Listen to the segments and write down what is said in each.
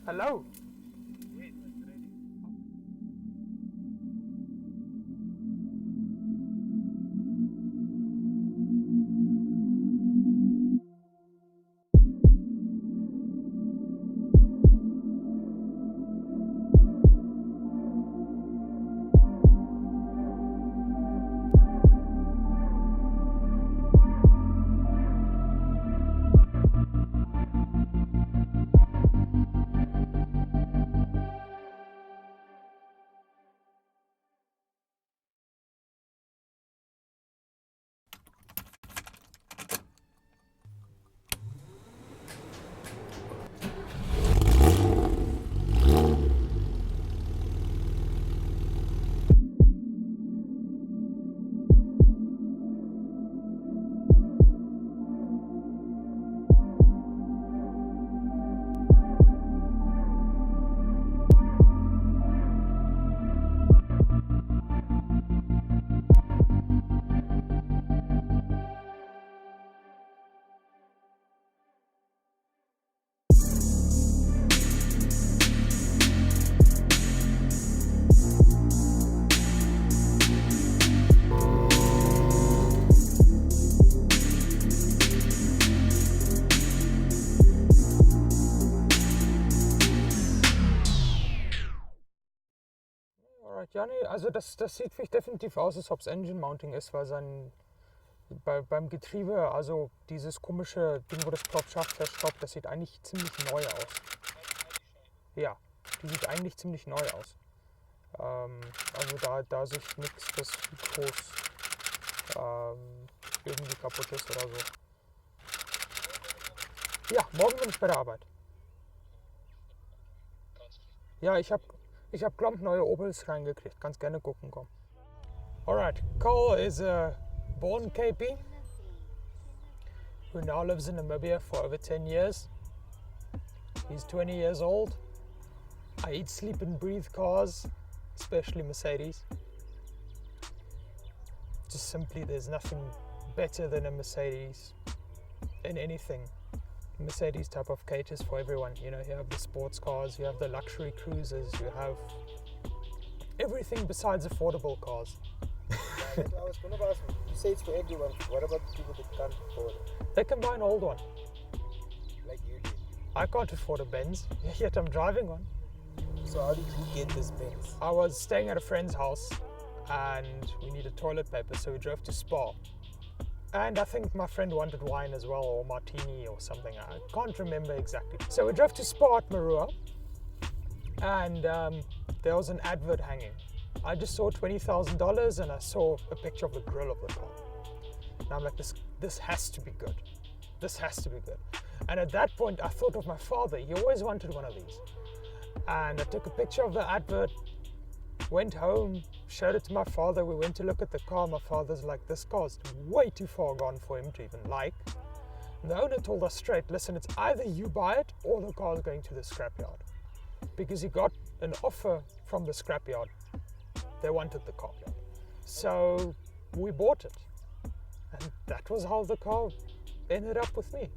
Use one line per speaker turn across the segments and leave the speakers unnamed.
Hello.
Yes, it's ready.
Alright, ja, nee, also das sieht für mich definitiv aus, als ob es Engine Mounting ist, weil beim Getriebe, also dieses komische Ding, wo das Plopschaft verstopft, das sieht eigentlich ziemlich neu aus. Ja, die sieht eigentlich ziemlich neu aus. Also da sich nichts fürs groß irgendwie kaputt ist oder so. Ja, morgen bin ich bei der Arbeit. Ja, ich hab neue Opels reingekriegt. Kannst gerne gucken, komm. Alright, Karl is a born KP who now lives in Namibia for over 10 years. He's 20 years old. I eat, sleep and breathe cars, especially Mercedes. Just simply, there's nothing better than a Mercedes in anything. Mercedes type of caters for everyone. You know, you have the sports cars, you have the luxury cruisers, you have everything besides affordable cars.
I was going to ask, you say it's for everyone. What about the people that can't afford it?
They can buy an old one.
Like you did.
I can't afford a Benz, yet I'm driving one.
So how did you get this Benz?
I was staying at a friend's house and we needed toilet paper, so we drove to Spa. And I think my friend wanted wine as well, or martini or something. I can't remember exactly. So we drove to Spa at Marua, and there was an advert hanging. I just saw $20,000 and I saw a picture of the grill of the car. And I'm like, this has to be good. This has to be good. And at that point, I thought of my father. He always wanted one of these. And I took a picture of the advert, went home, showed it to my father. We went to look at the car. My father's like, this car's way too far gone for him to even like. And the owner told us straight, listen, it's either you buy it or the car's going to the scrapyard. Because he got an offer from the scrapyard. They wanted the car. So we bought it. And that was how the car ended up with me.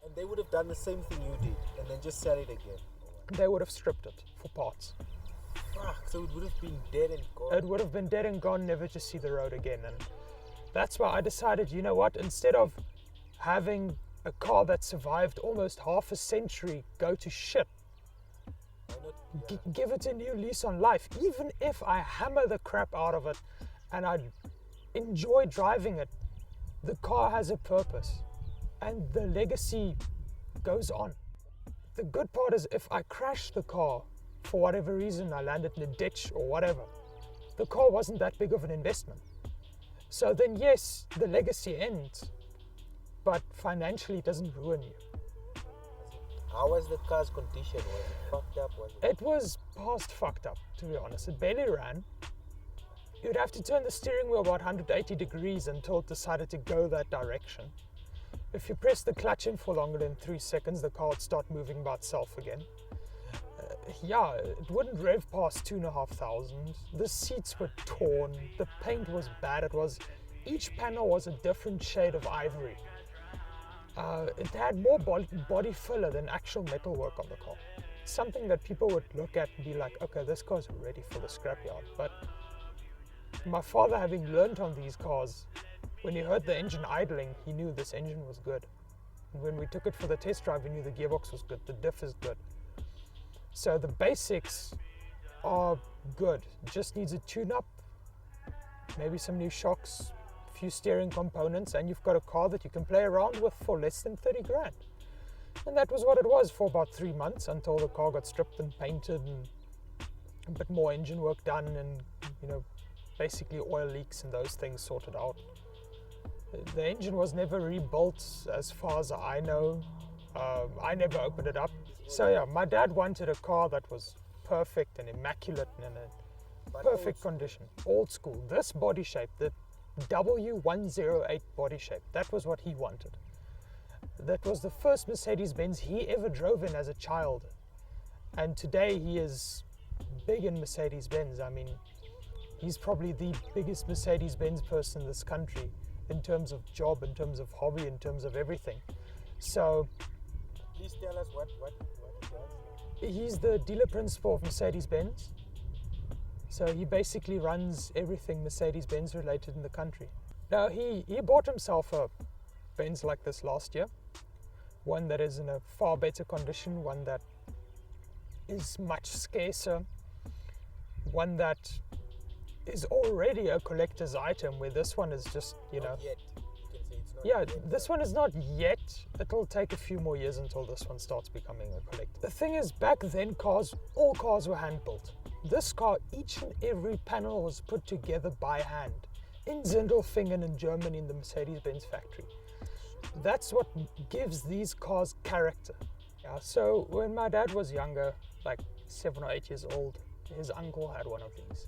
And they would have done the same thing you did and then just sell it again.
they would have stripped it for parts.
Fuck, so it would have been dead and gone.
It would have been dead and gone, never to see the road again. And that's why I decided, you know what, instead of having a car that survived almost half a century go to shit,
Why not?
give it a new lease on life. Even if I hammer the crap out of it and I enjoy driving it, the car has a purpose and the legacy goes on. The good part is if I crash the car, for whatever reason, I landed in a ditch or whatever, the car wasn't that big of an investment. So then yes, the legacy ends, but financially it doesn't ruin you.
How was the car's condition? Was it fucked up? Was it?
It was past fucked up, to be honest. It barely ran. You'd have to turn the steering wheel about 180 degrees until it decided to go that direction. If you press the clutch in for longer than 3 seconds, the car would start moving by itself again. Yeah, it wouldn't rev past 2,500. The seats were torn. The paint was bad. Each panel was a different shade of ivory. It had more body filler than actual metalwork on the car. Something that people would look at and be like, okay, this car's ready for the scrapyard. But my father, having learned on these cars, when he heard the engine idling, he knew this engine was good. And when we took it for the test drive, we knew the gearbox was good, the diff is good. So the basics are good. Just needs a tune-up, maybe some new shocks, few steering components, and you've got a car that you can play around with for less than 30 grand. And that was what it was for about 3 months, until the car got stripped and painted and a bit more engine work done, and basically oil leaks and those things sorted out. The engine was never rebuilt as far as I know. I never opened it up. So yeah, my dad wanted a car that was perfect and immaculate and in a perfect condition. Old school. This body shape, the W108 body shape, that was what he wanted. That was the first Mercedes-Benz he ever drove in as a child. And today he is big in Mercedes-Benz. I mean, he's probably the biggest Mercedes-Benz person in this country in terms of job, in terms of hobby, in terms of everything. So
Please tell us what he does.
he's the dealer principal of Mercedes-Benz. So he basically runs everything Mercedes-Benz related in the country. Now he bought himself a Benz like this last year. One that is in a far better condition, one that is much scarcer, one that is already a collector's item, where this one is just,
Not yet. You can say it's not
yeah,
yet.
this one is not yet. It'll take a few more years until this one starts becoming a collector. The thing is, back then all cars were hand built. This car, each and every panel was put together by hand in Sindelfingen in Germany in the Mercedes-Benz factory. That's what gives these cars character. Yeah, so when my dad was younger, like 7 or 8 years old, his uncle had one of these.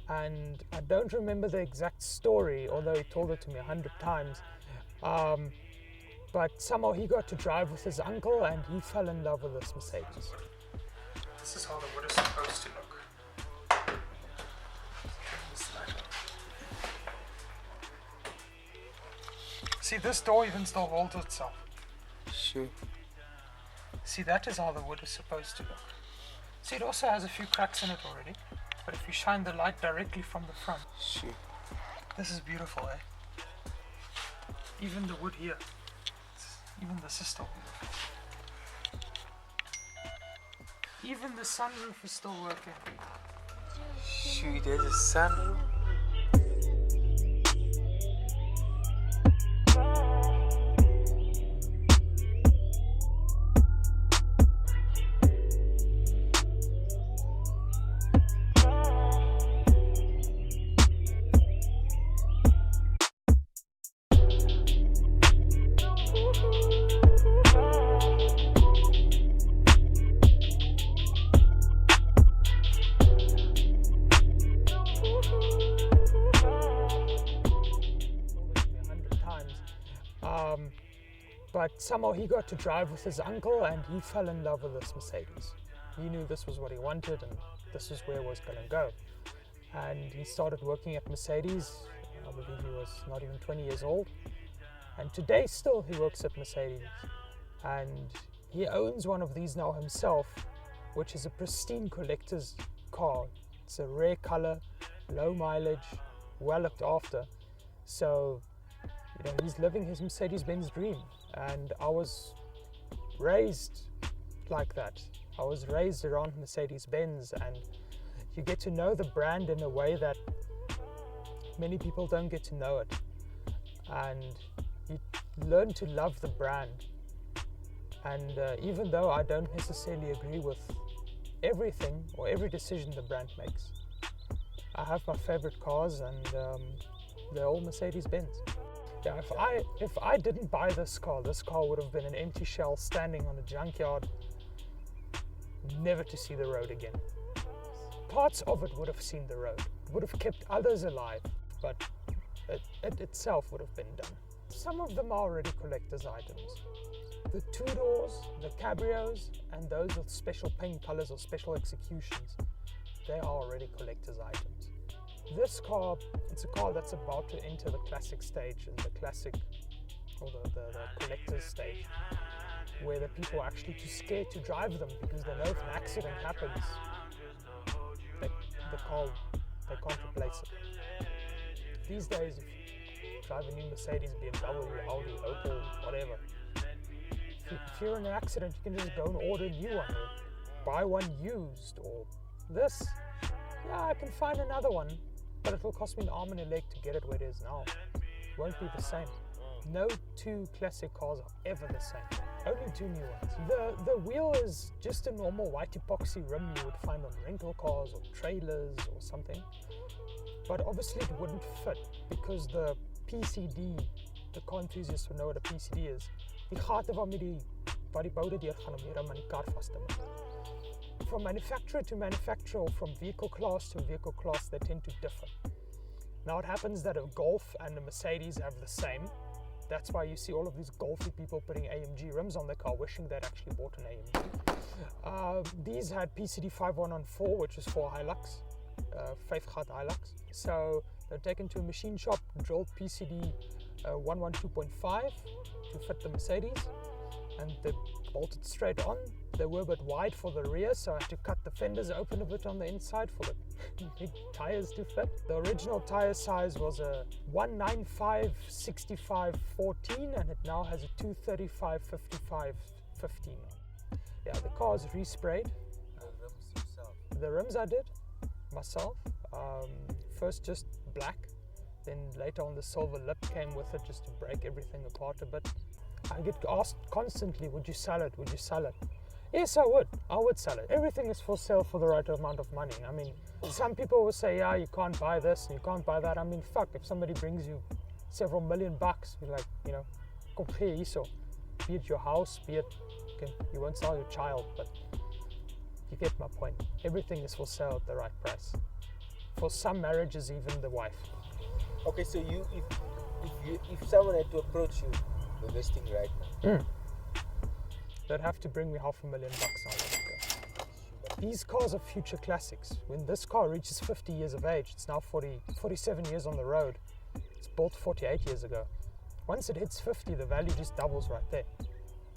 And I don't remember the exact story, although he told it to me 100 times. But somehow he got to drive with his uncle and he fell in love with this Mercedes. This is how the wood is supposed to look. See, this door even still holds itself.
Sure.
See, that is how the wood is supposed to look. See, it also has a few cracks in it already, but if you shine the light directly from the front,
Sure.
this is beautiful, eh? Even the wood here, even this is still beautiful. Even the sunroof is still working.
Shoot, there's a sunroof.
But somehow he got to drive with his uncle and he fell in love with this Mercedes. He knew this was what he wanted and this is where it was going to go. And he started working at Mercedes. I believe he was not even 20 years old. And today still he works at Mercedes. And he owns one of these now himself, which is a pristine collector's car. It's a rare color, low mileage, well looked after. So, he's living his Mercedes-Benz dream, and I was raised like that. I was raised around Mercedes-Benz, and you get to know the brand in a way that many people don't get to know it, and you learn to love the brand. And even though I don't necessarily agree with everything or every decision the brand makes, I have my favorite cars, and they're all Mercedes-Benz. Yeah, if I didn't buy this car would have been an empty shell standing on a junkyard, never to see the road again. Parts of it would have seen the road. It would have kept others alive, but it itself would have been done. Some of them are already collector's items. The two-doors, the cabrios, and those with special paint colors or special executions, they are already collector's items. This car, it's a car that's about to enter the classic stage, and the classic, or the collector's stage, where the people are actually too scared to drive them because they know if an accident happens, the car, they can't replace it. These days, if you drive a new Mercedes, BMW, Audi, Opel, whatever, if you're in an accident, you can just go and order a new one, or buy one used, or this. Yeah, I can find another one, but it will cost me an arm and a leg to get it where it is now. It won't be the same. No two classic cars are ever the same. Only two new ones. The wheel is just a normal white epoxy rim you would find on rental cars or trailers or something. But obviously it wouldn't fit because the PCD, the car enthusiasts would know what a PCD is. Die gate waar die boude deurgaan om die rim aan die kar vas te maak. From manufacturer to manufacturer, or from vehicle class to vehicle class, they tend to differ. Now it happens that a Golf and a Mercedes have the same. That's why you see all of these Golfy people putting AMG rims on their car, wishing they'd actually bought an AMG. These had PCD 5114, which is for Hilux, 5-gat Hilux. So they're taken to a machine shop, drilled PCD 112.5 to fit the Mercedes, and they bolted straight on. They were a bit wide for the rear, so I had to cut the fenders open a bit on the inside for the big tires to fit. The original tire size was a 195 65 14, and it now has a 235 55 15. Yeah, the car is resprayed.
The rims yourself?
The rims I did myself. First just black, then later on the silver lip came with it just to break everything apart a bit. I get asked constantly, would you sell it? Would you sell it? Yes, I would sell it. Everything is for sale for the right amount of money. I mean, some people will say, yeah, you can't buy this and you can't buy that. I mean, fuck, if somebody brings you several $1 million, you're like, kom gee hierso. Be it your house, be it, okay, you won't sell your child, but you get my point. Everything is for sale at the right price. For some marriages, even the wife.
Okay, so if someone had to approach you, the listing right now,
they'd have to bring me $500,000 on. These cars are future classics. When this car reaches 50 years of age, it's now 47 years on the road. It's built 48 years ago. Once it hits 50, the value just doubles right there.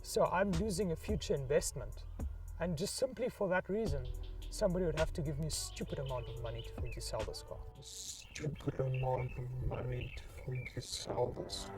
So I'm losing a future investment. And just simply for that reason, somebody would have to give me a stupid amount of money for me to sell this car. A stupid amount of money for me to sell this car.